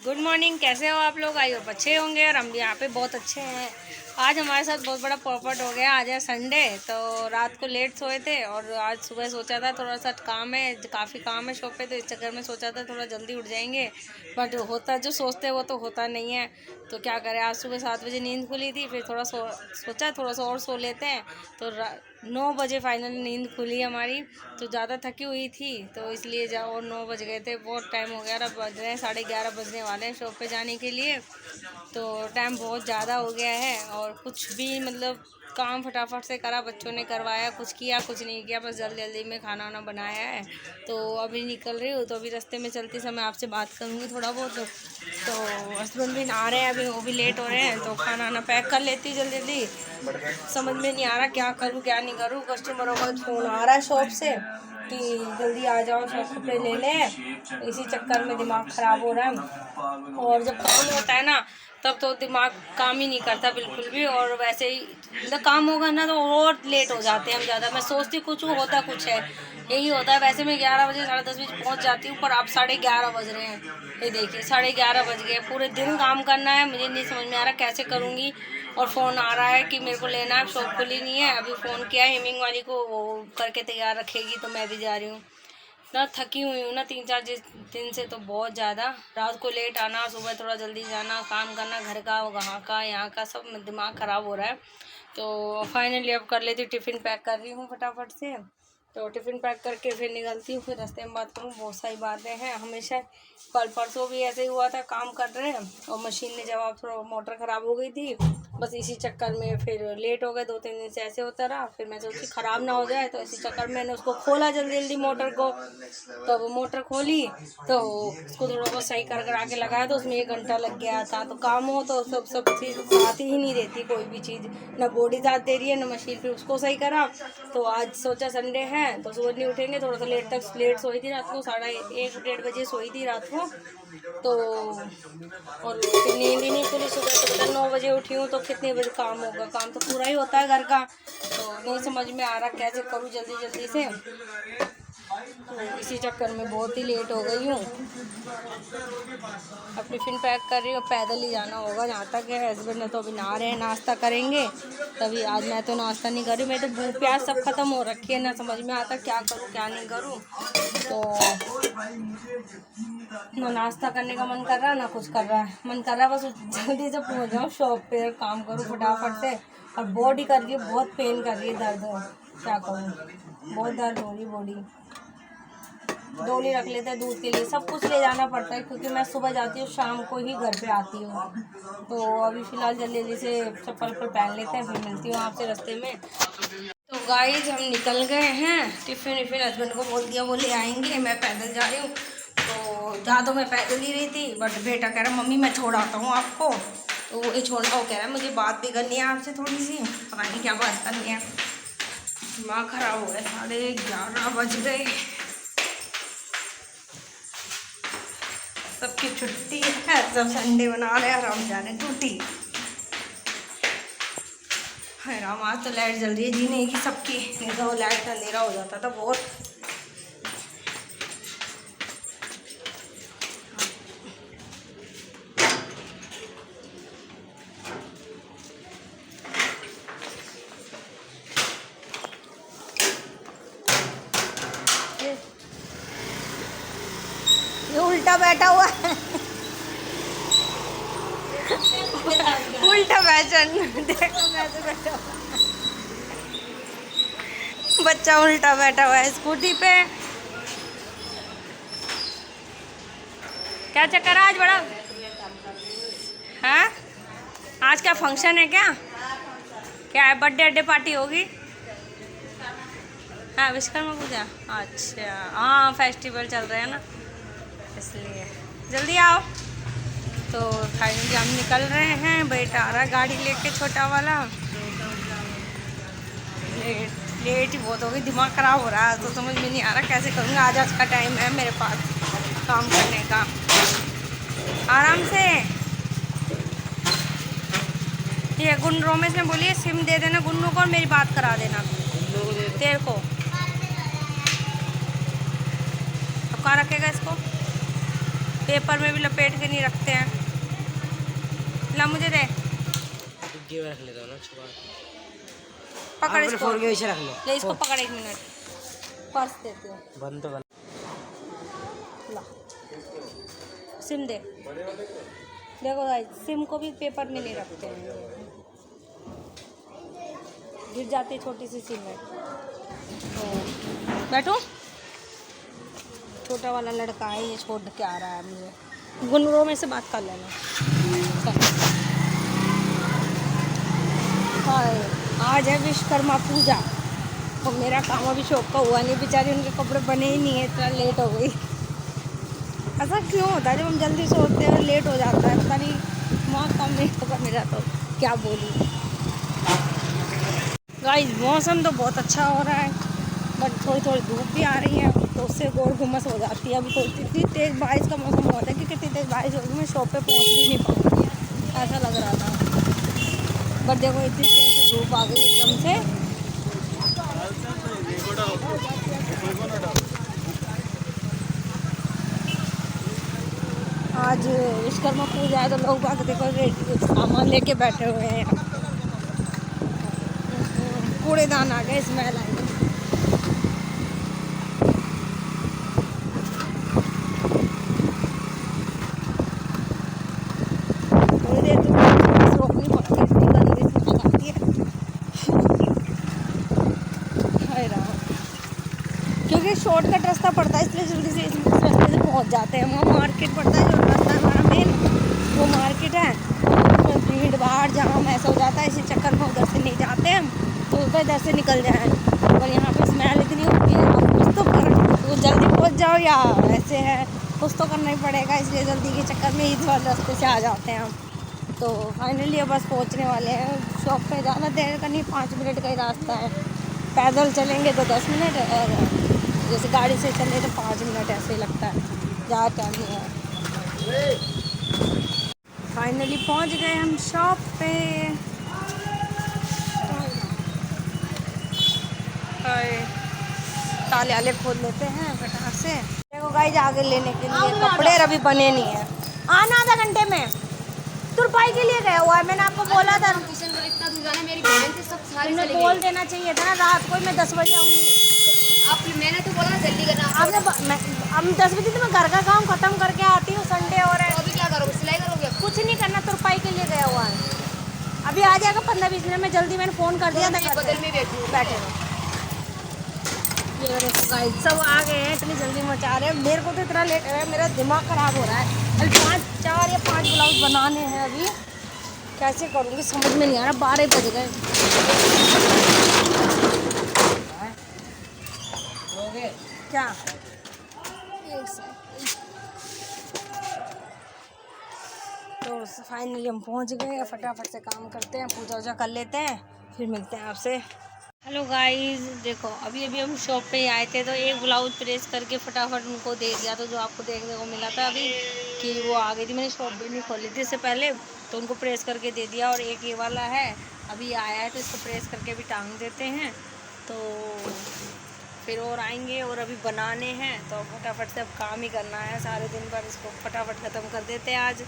Good morning. कैसे हो आप लोग? आई होप अच्छे होंगे और हम भी यहाँ पे बहुत अच्छे हैं। आज हमारे साथ बहुत बड़ा पॉपट हो गया। आज है संडे, तो रात को लेट सोए थे और आज सुबह सोचा था थोड़ा सा काम है, काफ़ी काम है शॉप पे, तो इस चक्कर में सोचा था थोड़ा जल्दी उठ जाएंगे, बट होता जो सोचते हैं वो तो होता नहीं है। तो क्या करें, आज सुबह 7 बजे नींद खुली थी, फिर थोड़ा सोचा थोड़ा सा और सो लेते हैं, तो 9 बजे फाइनली नींद खुली हमारी। तो ज़्यादा थकी हुई थी तो इसलिए जाओ, और 9 बज गए थे, बहुत टाइम हो गया। अब बज रहे हैं 11:30 बजने वाले हैं शॉप पे जाने के लिए। तो टाइम बहुत ज़्यादा हो गया है और कुछ भी मतलब काम फटाफट से करा, बच्चों ने करवाया, कुछ किया कुछ नहीं किया, बस जल्दी जल्दी में खाना वाना बनाया है। तो अभी निकल रही हूँ, तो अभी रास्ते में चलते समय आपसे बात करूँगी थोड़ा बहुत। तो हस्बैंड भी आ रहे हैं, अभी वो भी लेट हो रहे हैं, तो खाना वाना पैक कर लेती जल्दी जल्दी। समझ में नहीं आ रहा क्या करूँ क्या नहीं करूँ। कस्टमरों का फ़ोन आ रहा है शॉप से कि जल्दी आ जाओ, सब कपड़े ले लें, इसी चक्कर में दिमाग ख़राब हो रहा है। और जब काम होता है ना, तब तो दिमाग काम ही नहीं करता बिल्कुल भी। और वैसे ही मतलब काम होगा ना तो और लेट हो जाते हैं हम ज़्यादा। मैं सोचती कुछ हूँ, होता कुछ है, यही होता है। वैसे मैं 11 बजे 10:30 बजे पहुँच जाती हूँ, पर अब 11:30 बज रहे हैं। ये देखिए 11:30 बज गए। पूरे दिन काम करना है, मुझे नहीं समझ में आ रहा कैसे करूँगी। और फ़ोन आ रहा है कि मेरे को लेना है, शॉप खुली नहीं है। अभी फ़ोन किया है हेमिंग वाली को, वो करके तैयार रखेगी, तो मैं भी जा रही हूँ ना। थकी हुई हूँ ना 3-4 दिन से, तो बहुत ज़्यादा। रात को लेट आना, सुबह थोड़ा जल्दी जाना, काम करना, घर का वहाँ का यहाँ का, सब दिमाग ख़राब हो रहा है। तो फाइनली अब कर लेती हूँ, टिफ़िन पैक कर रही हूँ फटाफट से। तो टिफ़िन पैक करके फिर निकलती हूँ, फिर रास्ते में बात करूँ। बहुत सारी बातें हैं हमेशा। कल परसों भी ऐसे ही हुआ था, काम कर रहे हैं और मशीन ने जवाब, थोड़ा मोटर ख़राब हो गई थी, बस इसी चक्कर में फिर लेट हो गए। 2-3 दिन से ऐसे होता रहा। फिर मैं सोची ख़राब ना हो जाए, तो इसी चक्कर में मैंने उसको खोला जल्दी जल्दी मोटर को। तो वो मोटर खोली तो उसको थोड़ा बहुत सही कर कर आके लगाया, तो उसमें 1 घंटा लग गया था। तो काम हो तो सब चीज़ साथ ही नहीं देती, कोई भी चीज़ ना बॉडी साथ दे रही है ना मशीन। फिर उसको सही करा। तो आज सोचा संडे है तो सुबह नहीं उठेंगे, थोड़ा सा लेट सोई थी रात को, 1:30 बजे सोई थी रात को। तो और फिर नींद ही नहीं पूरी। सुबह तो 9 बजे उठी हूँ, तो कितने बजे काम होगा? काम तो पूरा ही होता है घर का। तो नहीं समझ में आ रहा कैसे करूँ जल्दी जल्दी से। तो इसी चक्कर में बहुत ही लेट हो गई हूँ। अब टिफ़िन पैक कर रही हूँ, पैदल ही जाना होगा जहाँ तक है। हस्बैंड ने तो अभी नहा रहे हैं, नाश्ता करेंगे तभी। आज मैं तो नाश्ता नहीं कर रही, मैं तो भूख प्यास सब ख़त्म हो रखी है, ना समझ में आता क्या करूँ क्या नहीं करूँ। तो ना नाश्ता करने का मन कर रहा है ना कुछ कर रहा है। मन कर रहा है बस जल्दी से पहुँच जाऊँ शॉप पे, काम करूँ फटाफट से। और बॉडी कर रही है, बहुत पेन कर रही है, दर्द है, क्या करूँ, बहुत दर्द हो रही बॉडी। डोली रख लेते हैं दूध के लिए, सब कुछ ले जाना पड़ता है, क्योंकि मैं सुबह जाती हूँ, शाम को ही घर पे आती हूँ। तो अभी फ़िलहाल जल्दी जल्दी से चप्पल पहन लेते हैं, फिर मिलती हूँ आपसे रास्ते में। तो गाइस हम निकल गए हैं। टिफ़िन हस्बैंड को बोल दिया, वो ले आएंगे। मैं पैदल जा रही हूँ। तो जा तो मैं पैदल ही रही थी, बट बेटा कह रहा मम्मी मैं छोड़ आता हूँ आपको। तो वो छोड़ना, वो कह रहा है मुझे बात भी करनी है आपसे थोड़ी सी, पता नहीं क्या बात करनी है। दिमाग ख़राब हो गया, 11:30 बज गए। सबकी छुट्टी है, सब संडे बना रहे हैं, हम जाने ड्यूटी। है राम, आज तो लाइट जल रही है, जी नहीं की सबकी, नहीं तो लाइट अंधेरा हो जाता था बहुत। ये उल्टा बैठा हुआ है। उल्टा फैशन, देखो कैसे बैठा हुआ बच्चा, उल्टा बैठा हुआ है स्कूटी पे। क्या चक्कर है आज बड़ा? हाँ, आज क्या फंक्शन है क्या? क्या है, बर्थडे पार्टी होगी? हाँ, विश्वकर्मा पूजा। अच्छा हाँ, फेस्टिवल चल रहे हैं ना, इसलिए जल्दी आओ। तो फाइनली हम निकल रहे हैं। बेटा आ रहा गाड़ी लेके, छोटा वाला। लेट ही बहुत हो गई, दिमाग ख़राब हो रहा है, तो समझ में नहीं आ रहा कैसे करूँगा। आज का टाइम है मेरे पास काम करने का, आराम से। ये गुन रोमेश ने बोली है सिम दे देना गुन्नू को और मेरी बात करा देना तेरे को। अब कहाँ रखेगा इसको? पेपर में भी लपेट के नहीं रखते हैं। की रख लेता हूँ ना छुपा। पकड़ इसको, फोन के पीछे रख ले इसको पकड़ 1 मिनट, पर्स देती हूँ। बंद तो कर। ला सिम दे। देखो भाई सिम को भी पेपर में नहीं रखते हैं, गिर जाती है छोटी सी सिम है। तो बैठो, छोटा वाला लड़का है ये, छोड़ के आ रहा है मुझे। गुनगुनों में से बात कर लेना। हाय, आज है विश्वकर्मा पूजा और मेरा काम अभी शॉप का हुआ नहीं, बेचारी उनके कपड़े बने ही नहीं है, इतना लेट हो गई। ऐसा क्यों होता है, जब हम जल्दी सोते हैं लेट हो जाता है, पता नहीं वहाँ कम नहीं होगा मेरा, तो क्या बोलूँ। गाइस मौसम तो बहुत अच्छा हो रहा है, बट थोड़ी थोड़ी धूप भी आ रही है, तो उससे गोर घुमस हो जाती है। अभी तो इतनी तेज़ बारिश का मौसम होता है कि कितनी तेज़ बारिश होगी मैं शॉप पे पहुँच भी नहीं पाऊँगी, ऐसा लग रहा था। बट देखो इतनी तेज़ धूप आ गई एकदम से। आज विश्वकर्मा पूजा है तो लोग बाग देखो सामान लेके बैठे हुए हैं। कूड़ेदान आ गए, स्मेल आई। थोड़ी देर तो रोकनी पड़ती है, इतनी गंदी स्मेल आती है। हाय राम, क्योंकि शॉर्टकट रास्ता पड़ता है इसलिए जल्दी से इस रास्ते से पहुंच जाते हैं। वहाँ मार्केट पड़ता है, जो रास्ता हमारा मेन वो मार्केट है, उसमें भीड़ भाड़ जाम ऐसा हो जाता है, इसी चक्कर में उधर से नहीं जाते हम, तो उधर इधर से निकल जाए। और यहाँ पे स्मेल इतनी होती है, आप कुछ तो कर तो जल्दी पहुँच जाओ या ऐसे है, कुछ तो करना ही पड़ेगा, इसलिए जल्दी के चक्कर में इस वाले रास्ते से आ जाते हैं हम। तो फाइनली अब बस पहुँचने वाले हैं शॉप पे। ज़्यादा देर का नहीं, 5 मिनट का ही रास्ता है, पैदल चलेंगे तो 10 मिनट और जैसे गाड़ी से चले तो 5 मिनट ऐसे ही लगता है, ज़्यादा टाइम नहीं है। फाइनली पहुंच गए हम शॉप पे। ताले आले खोल लेते हैं फटाक से। देखो गाइस आगे लेने के लिए कपड़े अभी बने नहीं है, आना आधा घंटे में। तुरपाई के लिए गया हुआ है, मैंने आपको बोला था, इतना दूर जाना, मेरी बहन से सब सारी तुमने बोल देना चाहिए था ना, रात को मैं 10 बजे आऊँगी। मैंने तो बोला जल्दी करना। आपने अब 10 बजे तो मैं घर का काम खत्म करके आती हूँ, संडे हो रहा है। तो अभी क्या करोगे, सिलाई करोगे? कुछ नहीं करना, तुरपाई के लिए गया हुआ है, अभी आ जाएगा 15-20 मिनट में। जल्दी मैंने फ़ोन कर दिया था, बदल में बैठी बैठे रहो। गाइस सब आ गए हैं, इतनी जल्दी मचा रहे हैं, मेरे को तो इतना लेट है, मेरा दिमाग ख़राब हो रहा है। अभी 4 या 5 ब्लाउज बनाने हैं, अभी कैसे करूँगी समझ में नहीं आ रहा, 12 बज गए। क्या तो फाइनली हम पहुंच गए, फटाफट से काम करते हैं, पूजा वूजा कर लेते हैं, फिर मिलते हैं आपसे। हेलो गाइस, देखो अभी अभी हम शॉप पे आए थे, तो एक ब्लाउज प्रेस करके फटाफट उनको दे दिया, तो जो आपको देखने को मिला था अभी कि वो आ गई थी, मैंने शॉप भी नहीं खोली थी इससे पहले, तो उनको प्रेस करके दे दिया। और एक ये वाला है अभी आया है, तो इसको प्रेस करके भी टांग देते हैं, तो फिर और आएंगे। और अभी बनाने हैं, तो फटाफट से अब काम ही करना है सारे दिन भर, इसको फटाफट ख़त्म कर देते हैं आज।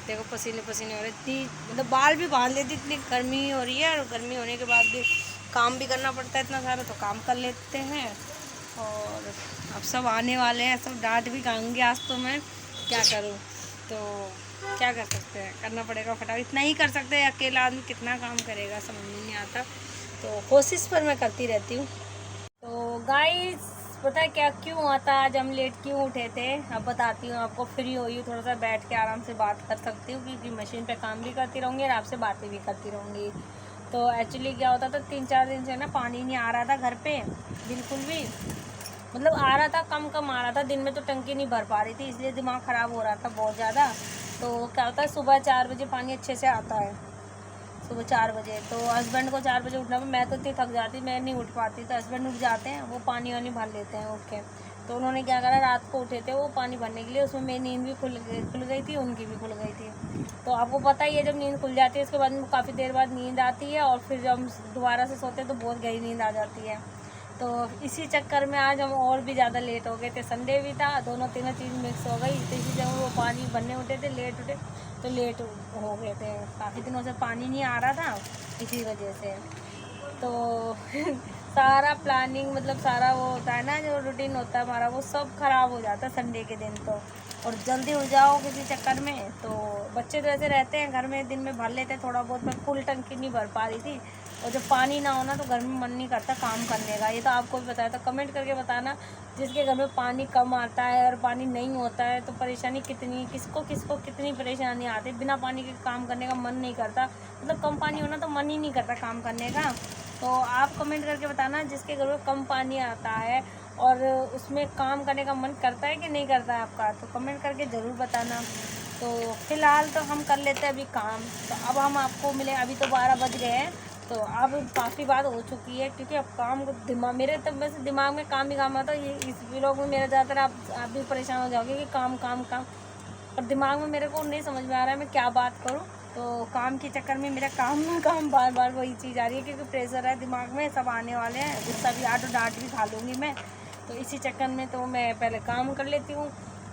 देखो पसीने पसीने हो रहे, इतनी मतलब बाल भी बांध लेती, इतनी गर्मी हो रही है, और गर्मी होने के बाद भी काम भी करना पड़ता है इतना सारा, तो काम कर लेते हैं। और अब सब आने वाले हैं, सब डांट भी खाऊंगी आज, तो मैं क्या करूं, तो क्या कर सकते हैं, करना पड़ेगा फटाफट, इतना ही कर सकते हैं, अकेला आदमी कितना काम करेगा समझ में नहीं आता, तो कोशिश पर मैं करती रहती हूँ। तो गाइस पता है क्या क्यों आता, आज हम लेट क्यों उठे थे, अब बताती हूँ आपको। फ्री हुई हूँ, थोड़ा सा बैठ के आराम से बात कर सकती हूँ, क्योंकि मशीन पे काम भी करती रहूँगी और आपसे बातें भी करती रहूँगी। तो एक्चुअली क्या होता था, 3-4 दिन से ना पानी नहीं आ रहा था घर पे बिल्कुल भी, मतलब आ रहा था कम कम आ रहा था, दिन में तो टंकी नहीं भर पा रही थी, इसलिए दिमाग ख़राब हो रहा था बहुत ज़्यादा। तो क्या होता है, सुबह 4 बजे पानी अच्छे से आता है, सुबह 4 बजे, तो हस्बैंड को 4 बजे उठना, मैं तो इतनी थक जाती, मैं नहीं उठ पाती, तो हस्बैंड उठ जाते हैं, वो पानी वानी भर लेते हैं उठ के। तो उन्होंने क्या करा, रात को उठे थे वो पानी भरने के लिए, उसमें मेरी नींद भी खुल गई थी, उनकी भी खुल गई थी। तो आपको पता ही है, जब नींद खुल जाती है उसके बाद काफ़ी देर बाद नींद आती है, और फिर जब हम दोबारा से सोते हैं तो बहुत गहरी नींद आ जाती है। तो इसी चक्कर में आज हम और भी ज़्यादा लेट हो गए थे। संडे भी था, दोनों तीनों चीज़ मिक्स हो गई, तो इसी जगह वो पानी भरने उठे थे, लेट उठे तो लेट हो गए थे। काफ़ी दिनों से पानी नहीं आ रहा था, इसी वजह से। तो सारा प्लानिंग मतलब सारा वो होता है ना, जो रूटीन होता है हमारा, वो सब ख़राब हो जाता है संडे के दिन तो। और जल्दी उठ जाओ किसी चक्कर में, तो बच्चे तो ऐसे रहते हैं घर में, दिन में भर लेते हैं थोड़ा बहुत। मैं फुल टंकी नहीं भर पा रही थी, और जब पानी ना होना तो घर में मन नहीं करता काम करने का। ये तो आपको भी बताया, तो कमेंट करके बताना जिसके घर में पानी कम आता है और पानी नहीं होता है तो परेशानी कितनी, किसको किसको कितनी परेशानी आती है। बिना पानी के काम करने का मन नहीं करता, मतलब कम पानी होना तो मन ही नहीं करता काम करने का। तो आप कमेंट करके बताना जिसके घर में कम पानी आता है और उसमें काम करने का मन करता है कि नहीं करता है आपका, तो कमेंट करके ज़रूर बताना। तो फ़िलहाल तो हम कर लेते हैं अभी काम। तो अब हम आपको मिले, अभी तो 12 बज गए हैं, तो अब काफ़ी बात हो चुकी है, क्योंकि अब काम को दिमाग मेरे तो बस दिमाग में काम ही काम आता है। ये इस व्लॉग में मेरा ज़्यादातर आप भी परेशान हो जाओगे कि काम काम काम, और दिमाग में मेरे को नहीं समझ में आ रहा है मैं क्या बात करूं। तो काम के चक्कर में मेरा काम में काम बार बार वही चीज़ आ रही है, क्योंकि प्रेशर है दिमाग में, सब आने वाले हैं, गुस्सा भी आ तो डांट भी खा लूँगी मैं। तो इसी चक्कर में तो मैं पहले काम कर लेती हूँ,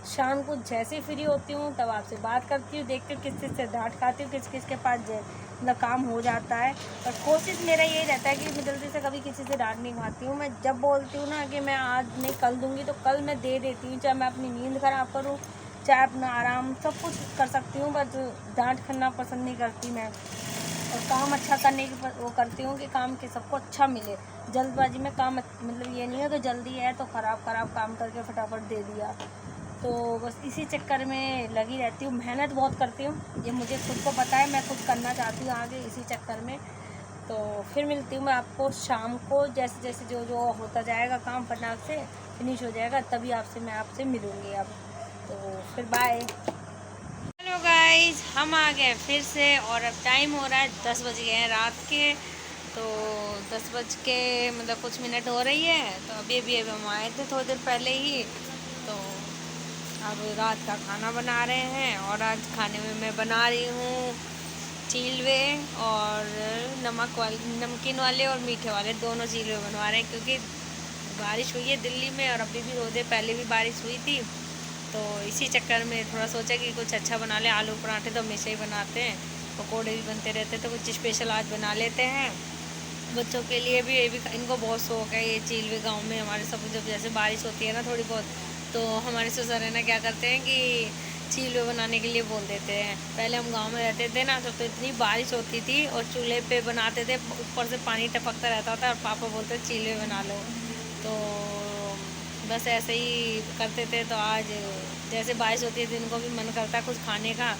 शाम को जैसे फ्री होती हूँ तब आपसे बात करती हूँ, देखती हूँ किस किस से डांट खाती हूँ, किस किस के पास मतलब काम हो जाता है। पर कोशिश मेरा यही रहता है कि मैं जल्दी से कभी किसी से डांट नहीं खाती हूँ। मैं जब बोलती हूँ ना कि मैं आज नहीं कल दूँगी, तो कल मैं दे देती हूँ, चाहे मैं अपनी नींद ख़राब करूँ, चाहे अपना आराम, सब कुछ कर सकती हूँ, बट डांट करना पसंद नहीं करती मैं। और काम अच्छा करने की वो करती हूँ कि काम के सबको अच्छा मिले। जल्दबाजी में काम मतलब ये नहीं है कि जल्दी है तो ख़राब काम करके फटाफट दे दिया। तो बस इसी चक्कर में लगी रहती हूँ, मेहनत बहुत करती हूँ, ये मुझे खुद को पता है, मैं खुद करना चाहती हूँ आगे इसी चक्कर में। तो फिर मिलती हूँ मैं आपको शाम को, जैसे जैसे जो जो होता जाएगा काम फटाक से फिनिश हो जाएगा, तभी मैं आपसे मिलूँगी अब। तो फिर बाय। हेलो गाइस, हम आ गए फिर से, और अब टाइम हो रहा है 10 बज गए हैं रात के। तो 10 बज के मतलब कुछ मिनट हो रही है, तो अभी हम आए थे थोड़ी देर पहले ही। तो अब रात का खाना बना रहे हैं, और आज खाने में मैं बना रही हूँ चीलवे, और नमकीन वाले और मीठे वाले दोनों चीलवे बनवा रहे हैं, क्योंकि बारिश हुई है दिल्ली में, और अभी भी 2 दिन पहले भी बारिश हुई थी। तो इसी चक्कर में थोड़ा सोचा कि कुछ अच्छा बना ले। आलू पराठे तो हमेशा ही बनाते हैं, पकोड़े भी बनते रहते हैं, तो कुछ स्पेशल आज बना लेते हैं। बच्चों के लिए भी, ये भी इनको बहुत शौक है ये चीलवे। गांव में हमारे सब जब जैसे बारिश होती है ना थोड़ी बहुत, तो हमारे ससुर है ना क्या करते हैं कि चीलवे बनाने के लिए बोल देते हैं। पहले हम गांव में रहते थे ना, तो इतनी बारिश होती थी और चूल्हे पे बनाते थे, ऊपर से पानी टपकता रहता था, और पापा बोलते चीलवे बना लो। तो बस ऐसे ही करते थे। तो आज जैसे बारिश होती है तो इनको भी मन करता है कुछ खाने का,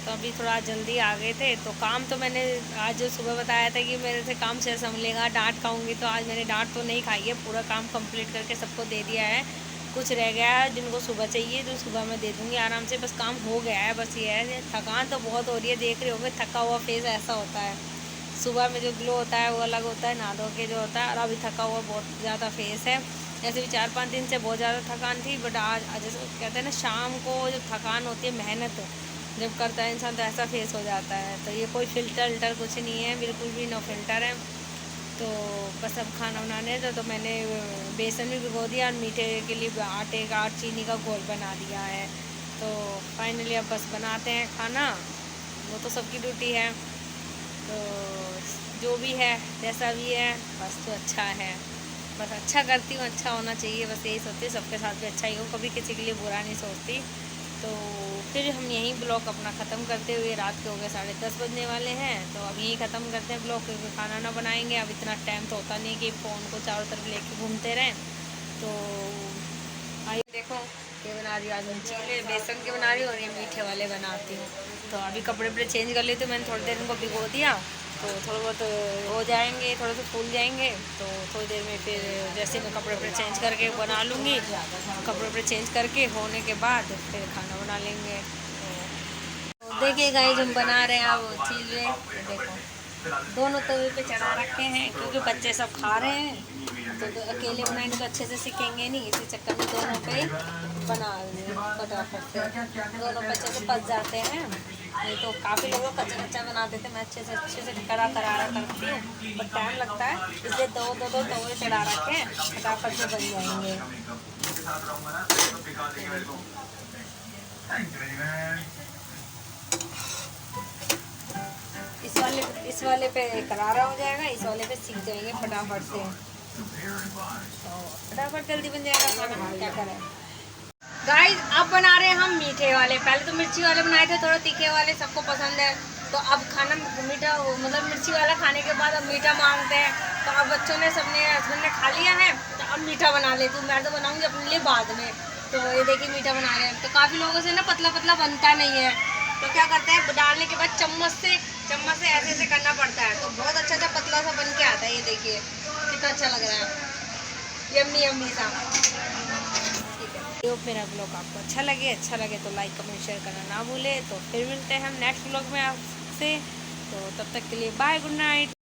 तो अभी थोड़ा जल्दी आ गए थे। तो काम तो मैंने आज सुबह बताया था कि मेरे से काम से संभलेगा, डांट खाऊंगी, तो आज मैंने डांट तो नहीं खाई है, पूरा काम कंप्लीट करके सबको दे दिया है। कुछ रह गया है जिनको सुबह चाहिए तो सुबह मैं दे दूँगी आराम से, बस काम हो गया है। बस ये है, थकान तो बहुत हो रही है, देख रहे होगे थका हुआ फेस ऐसा होता है। सुबह में जो ग्लो होता है वो अलग होता है, नहा धो के जो होता है, और अभी थका हुआ बहुत ज़्यादा फेस है। ऐसे भी 4-5 दिन से बहुत ज़्यादा थकान थी, बट आज जैसे कहते हैं ना शाम को जो थकान होती है, मेहनत जब करता है इंसान, तो ऐसा फेस हो जाता है। तो ये कोई फ़िल्टर कुछ नहीं है, बिल्कुल भी नो फिल्टर है। तो बस अब खाना बनाने तो मैंने बेसन भी भिगो दिया, और मीठे के लिए आटे का और चीनी का घोल बना दिया है। तो फाइनली अब बस बनाते हैं खाना, वो तो सबकी ड्यूटी है। तो जो भी है जैसा भी है, बस तो अच्छा है, बस अच्छा करती हूँ, अच्छा होना चाहिए, बस यही सोचती हूँ सबके साथ भी अच्छा ही हो, कभी किसी के लिए बुरा नहीं सोचती। तो फिर हम यहीं ब्लॉग अपना ख़त्म करते हुए, रात के हो गए 10:30 बजने वाले हैं, तो अब यहीं ख़त्म करते हैं ब्लॉग, क्योंकि खाना ना बनाएंगे। अब इतना टाइम तो होता नहीं कि फ़ोन को चारों तरफ लेके घूमते रहें। तो आइए देखो ये बना रही हूँ आज मैं चीले, बेसन के बना रही हूँ, और ये मीठे वाले बनाती हूँ। तो अभी कपड़े वपड़े चेंज कर लेती हूँ, मैंने थोड़ी देर इनको भिगो दिया, तो थोड़ा बहुत हो जाएंगे, थोड़े से फूल जाएंगे। तो थोड़ी देर में फिर जैसे मैं कपड़े वपड़े चेंज करके बना लूँगी, कपड़े वपड़े चेंज करके होने के बाद फिर खाना बना लेंगे। तो देखिए गाइस, हम बना रहे हैं अब चीले। देखो दोनों तवे पे चढ़ा रखे हैं, क्योंकि बच्चे सब खा रहे हैं, तो अकेले बनाएंगे तो अच्छे से सीखेंगे नहीं, इसी चक्कर में दोनों पे बना रहे हैं फटाफट से, दोनों पे अच्छे से पक जाते हैं। नहीं तो काफ़ी लोग कच्चा कच्चा बनाते थे, मैं अच्छे से करारा करती हूँ, बट टाइम लगता है, इसलिए दो तवे चढ़ा रखे हैं, फटाफट से बन जाएंगे। इस वाले पे करारा हो जाएगा, इस वाले पे सीख जाएंगे फटाफट से, तो फटाफट जल्दी बन जाएगा खाना, क्या करें। गाइस अब बना रहे हैं हम मीठे वाले। पहले तो मिर्ची वाले बनाए थे, थोड़ा तीखे वाले सबको पसंद है, तो अब खाना मीठा, मतलब मिर्ची वाला खाने के बाद अब मीठा मांगते हैं, तो अब बच्चों ने सबने हस्बैंड ने खा लिया है, तो अब मीठा बना लेती हूँ। मैं तो बनाऊंगी अपने लिए बाद में, तो ये देखिए मीठा बना रहे हैं। तो काफ़ी लोगों से ना पतला पतला बनता नहीं है, तो क्या करते हैं, डालने के बाद चम्मच से ऐसे करना पड़ता है, तो बहुत अच्छा पतला सा बन के आता है। ये देखिए कितना अच्छा लग रहा है, यम्मी सा। तो मेरा ब्लॉग आपको अच्छा लगे तो लाइक कमेंट शेयर करना ना भूले। तो फिर मिलते हैं हम नेक्स्ट ब्लॉग में आपसे, तो तब तक के लिए बाय, गुड नाइट।